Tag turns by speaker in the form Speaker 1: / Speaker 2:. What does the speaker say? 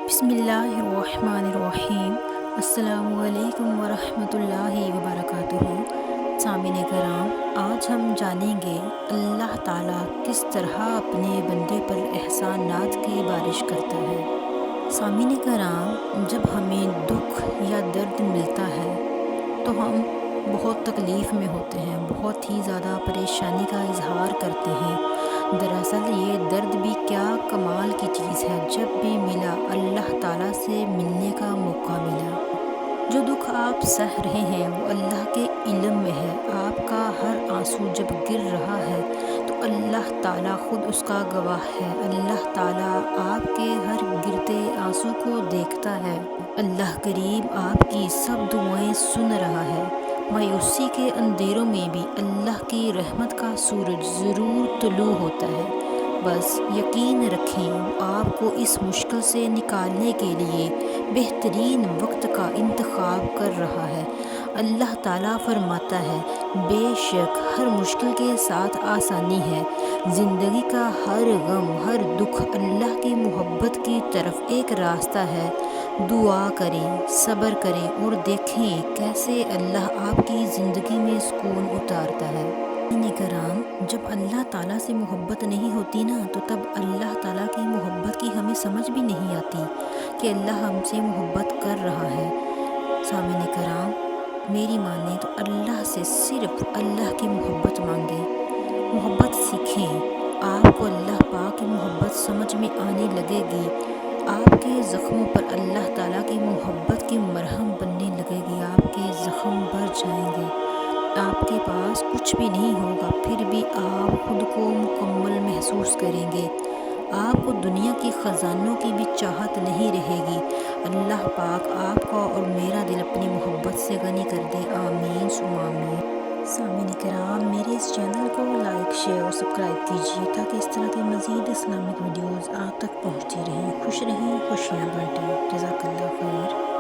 Speaker 1: बिस्मिल्लाहिर्रहमानिर्रहीम। अस्सलामु अलैकुम वरहमतुल्लाहि वबरकातुहू। सामीन कराम, आज हम जानेंगे अल्लाह ताला किस तरह अपने बंदे पर एहसानात की बारिश करता है। सामीन कराम, जब हमें दुख या दर्द मिलता है तो हम बहुत तकलीफ़ में होते हैं, बहुत ही ज़्यादा परेशानी का इजहार करते हैं। दरअसल ये दर्द भी क्या कमाल की चीज़ है, जब भी मिला अल्लाह ताला से मिलने का मौका मिला। जो दुख आप सह रहे हैं वो अल्लाह के इल्म में है। आपका हर आंसू जब गिर रहा है तो अल्लाह ताला खुद उसका गवाह है। अल्लाह ताला आपके हर गिरते आंसू को देखता है। अल्लाह करीम आपकी सब दुआएं सुन रहा है। मायूसी के अंधेरों में भी अल्लाह की रहमत का सूरज ज़रूर तुलू होता है। बस यकीन रखें, आपको इस मुश्किल से निकालने के लिए बेहतरीन वक्त का इंतखाब कर रहा है। अल्लाह ताला फरमाता है, बेशक हर मुश्किल के साथ आसानी है। ज़िंदगी का हर गम, हर दुख अल्लाह की मोहब्बत की तरफ एक रास्ता है। दुआ करें, सब्र करें और देखें कैसे अल्लाह आपकी ज़िंदगी में सुकून उतारता है। कराम, जब अल्लाह ताला से मोहब्बत नहीं होती ना, तो तब अल्लाह ताला की मोहब्बत की हमें समझ भी नहीं आती कि अल्लाह हमसे मोहब्बत कर रहा है। सामीन कराम, मेरी माने तो अल्लाह से सिर्फ अल्लाह की मोहब्बत मांगे, मोहब्बत सीखें। आपको अल्लाह पाक की मोहब्बत समझ में आने लगेगी। आपके ज़ख्मों पर अल्लाह ताला की मोहब्बत की मरहम बनने लगेगी। आपके ज़ख्म भर जाएंगे। आपके पास कुछ भी नहीं होगा, फिर भी आप खुद को मुकम्मल महसूस करेंगे। आपको दुनिया के ख़जानों की भी चाहत नहीं रहेगी। अल्लाह पाक आपका और मेरा दिल अपनी मोहब्बत से गनी कर दे। आमीन सुम्मा आमीन। सामीन कराम, मेरे इस चैनल को लाइक, शेयर और सब्सक्राइब कीजिए ताकि इस तरह के मज़ीद इस्लामिक वीडियोज़ आप तक पहुँचती रहें। खुश रहें, खुशियाँ बाँटें। जज़ाकल्लाह खैर।